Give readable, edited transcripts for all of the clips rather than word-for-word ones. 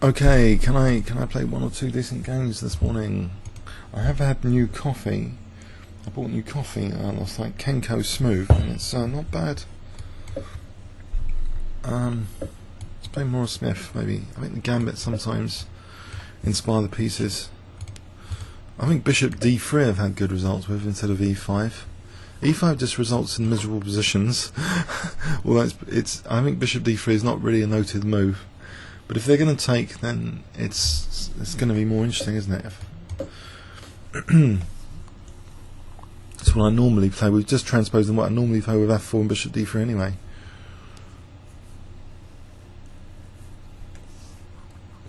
Okay, can I play one or two decent games this morning? I have had new coffee. I bought new coffee last night, Kenko Smooth, and it's not bad. Let's play more Smith, maybe. I think the Gambit sometimes inspire the pieces. I think Bishop D3 I've had good results with instead of E5. E5 just results in miserable positions. Well, I think Bishop D3 is not really a noted move. But if they're going to take, then it's going to be more interesting, isn't it? That's what I normally play. We've just transposed what I normally play with F4 and Bishop D3 anyway.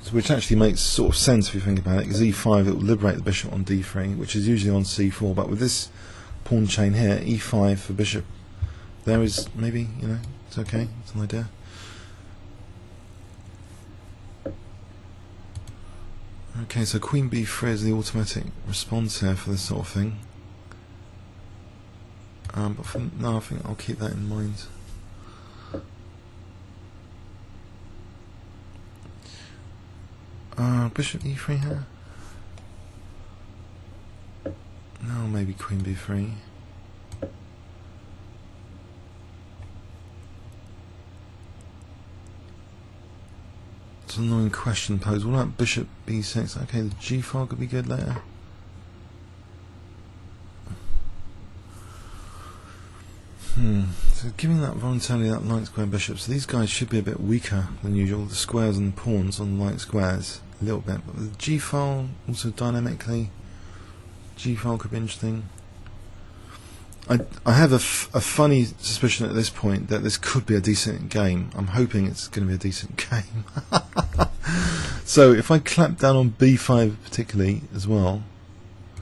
So which actually makes sort of sense if you think about it, because E5 it will liberate the bishop on D3, which is usually on C4. But with this pawn chain here, E5 for bishop, there is maybe, you know, it's okay. It's an idea. Okay, so Queen B3 is the automatic response here for this sort of thing. But for now, I think I'll keep that in mind. Bishop E3 here. No, maybe Queen B3. It's an annoying question posed. What about Bishop B6? Okay, the G file could be good later. So giving that voluntarily that light square bishop, so these guys should be a bit weaker than usual, the squares and the pawns on the light squares, a little bit, but the G file also dynamically, G file could be interesting. I have a funny suspicion at this point that this could be a decent game. I'm hoping it's going to be a decent game. So if I clap down on B5 particularly as well,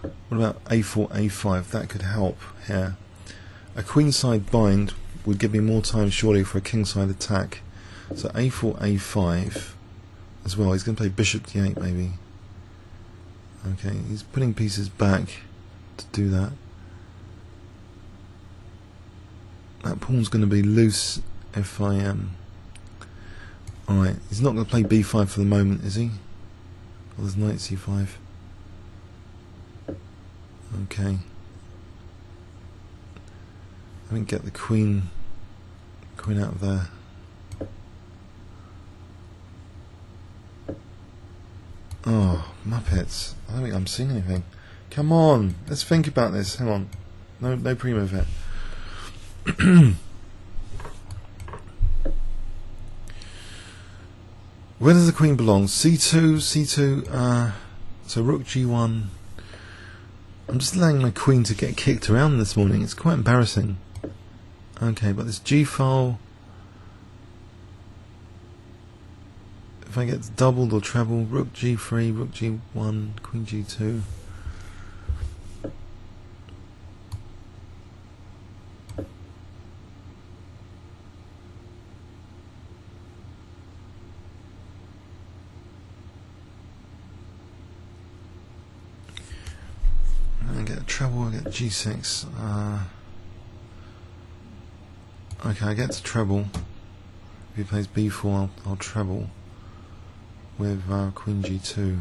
what about A4, A5? That could help here. A queenside bind would give me more time surely for a kingside attack. So A4, A5 as well. He's going to play Bishop D8 maybe. Okay, he's putting pieces back to do that. That pawn's going to be loose if I am. Alright, he's not going to play B5 for the moment, is he? Oh, there's knight C5. Okay. I didn't get the queen out of there. Oh, Muppets. I don't think I'm seeing anything. Come on, let's think about this. Hang on. No pre-move yet. Where does the queen belong? C2, so rook G1. I'm just allowing my queen to get kicked around this morning. It's quite embarrassing. Okay, but this G file, if I get doubled or treble, rook G3, rook G1, queen G2. I get a treble, I get G6. Okay, I get to treble. If he plays B4, I'll treble with queen G2.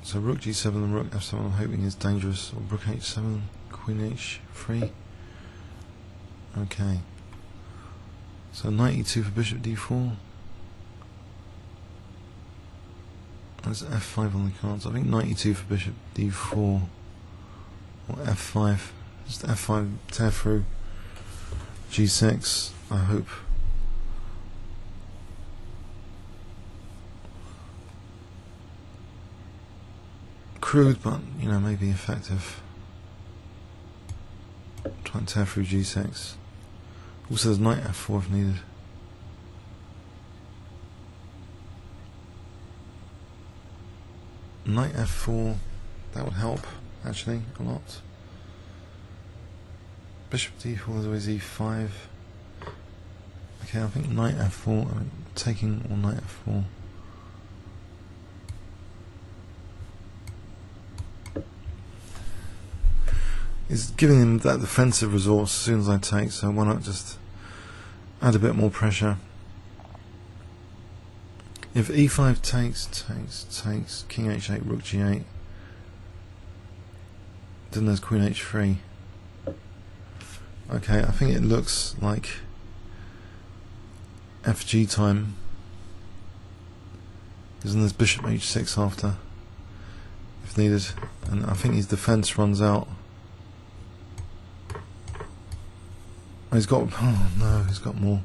So rook G7 and rook F7 I'm hoping is dangerous, or rook H7, queen H3. Okay. So knight E2 for bishop D4. There's F5 on the cards. I think knight E2 for bishop D4 or F5. Just F5 tear through. G6, I hope. Crude, but you know, maybe effective. Try and tear through G6. Also, there's knight F4 if needed. Knight F4, that would help actually a lot. Bishop D4 is always E5. Okay, I think knight F4, I'm taking all knight F4. He's giving him that defensive resource as soon as I take, so why not just add a bit more pressure. If e5 takes king h8, rook g8, then there's queen h3. Okay, I think it looks like fg time, because then there's bishop h6 after, if needed, and I think his defense runs out. Oh, he's got, oh no, he's got more.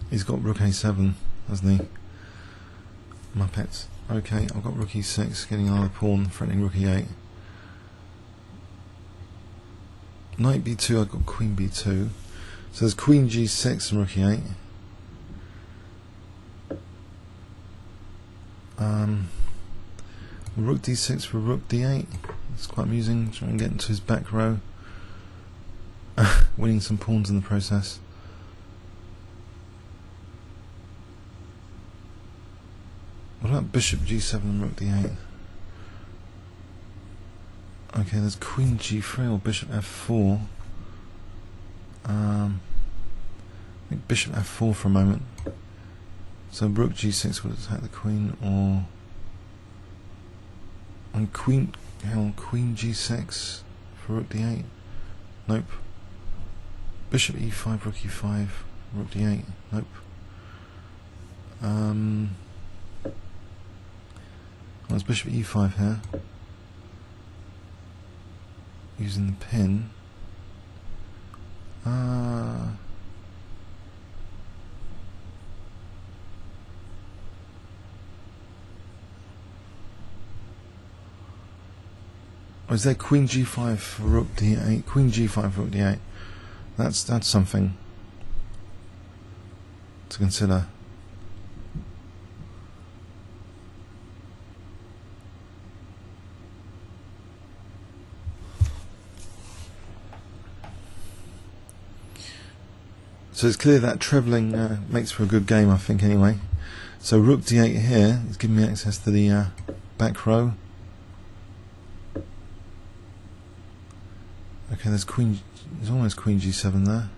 He's got rook a7, hasn't he? Muppets. Okay, I've got rook e6, getting another pawn, threatening rook e8. Knight b2, I've got queen b2. So there's queen g6 and rook e8. Rook d6 for rook d8. It's quite amusing, trying to get into his back row. Winning some pawns in the process. What about bishop g7 and rook d8? Okay, there's queen g3 or bishop f4. I think bishop f4 for a moment. So rook g6 would attack the queen, or and queen g6 for rook d8. Nope. Bishop e5, rook e5, rook d8. Nope. There's bishop e5 here, using the pin. Or is there queen g5 for rook d8? Queen g5 for rook d8. That's something to consider. So it's clear that trebling makes for a good game, I think, anyway. So rook d8 here is giving me access to the back row. Okay, there's almost queen g7 there.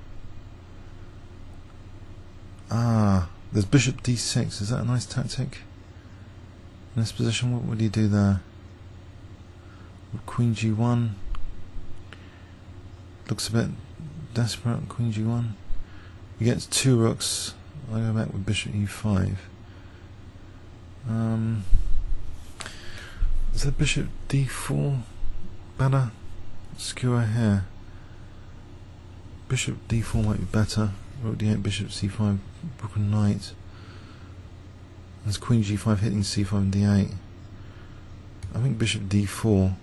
There's bishop d6. Is that a nice tactic? In this position, what would you do there? Queen g1. Looks a bit desperate. Queen g1. He gets two rooks. I go back with bishop e5. Is that bishop d4 better? Skewer here. Bishop d4 might be better. Rook d8, bishop c5, rook and knight. There's queen g5 hitting c5 and d8. I think bishop d4.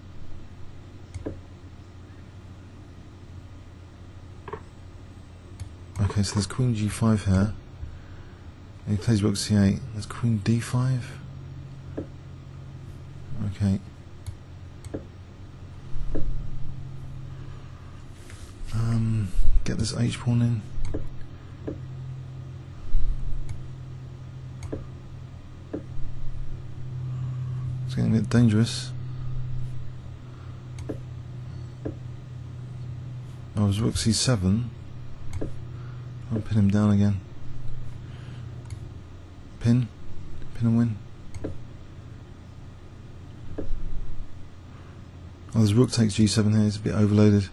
Okay, so there's queen g5 here. And he plays rook c8. There's queen d5. Okay. Get this h pawn in. It's getting a bit dangerous. Oh, it was rook c7. I'll pin him down again. Pin and win. Oh, there's rook takes g7 here. It's a bit overloaded.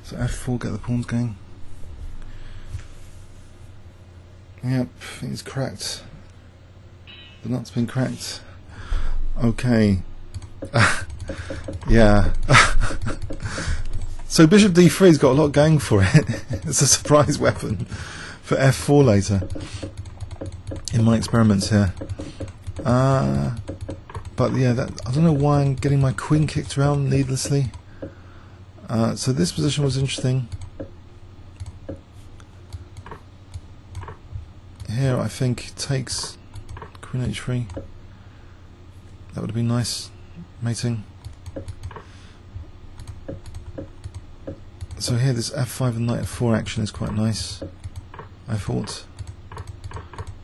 So f4, get the pawns going. Yep, I think it's cracked. The nut's been cracked. Okay. Yeah. So bishop d3's got a lot going for it. It's a surprise weapon for f4 later in my experiments here. But yeah, I don't know why I'm getting my queen kicked around needlessly. So this position was interesting. Here I think takes queen h3. That would have been nice mating. So here this f5 and knight f4 action is quite nice, I thought.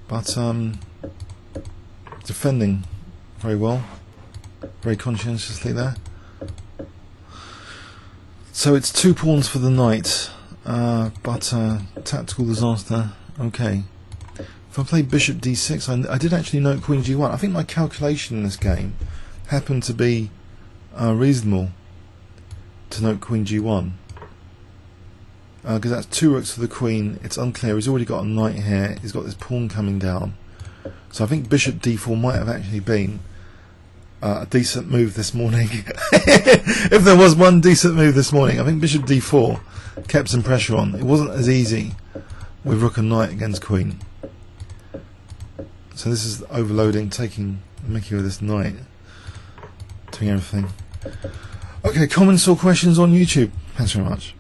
But defending very well. very conscientiously there. So it's 2 pawns for the knight, but tactical disaster. Okay. If I play bishop d6, I did actually note queen g1. I think my calculation in this game happened to be reasonable to note queen g1. Because that's 2 rooks for the queen. It's unclear. He's already got a knight here. He's got this pawn coming down. So I think bishop d4 might have actually been a decent move this morning. If there was one decent move this morning, I think bishop d4 kept some pressure on. It wasn't as easy with rook and knight against queen. So this is overloading, taking Mickey with this knight, doing everything. Okay, comments or questions on YouTube. Thanks very much.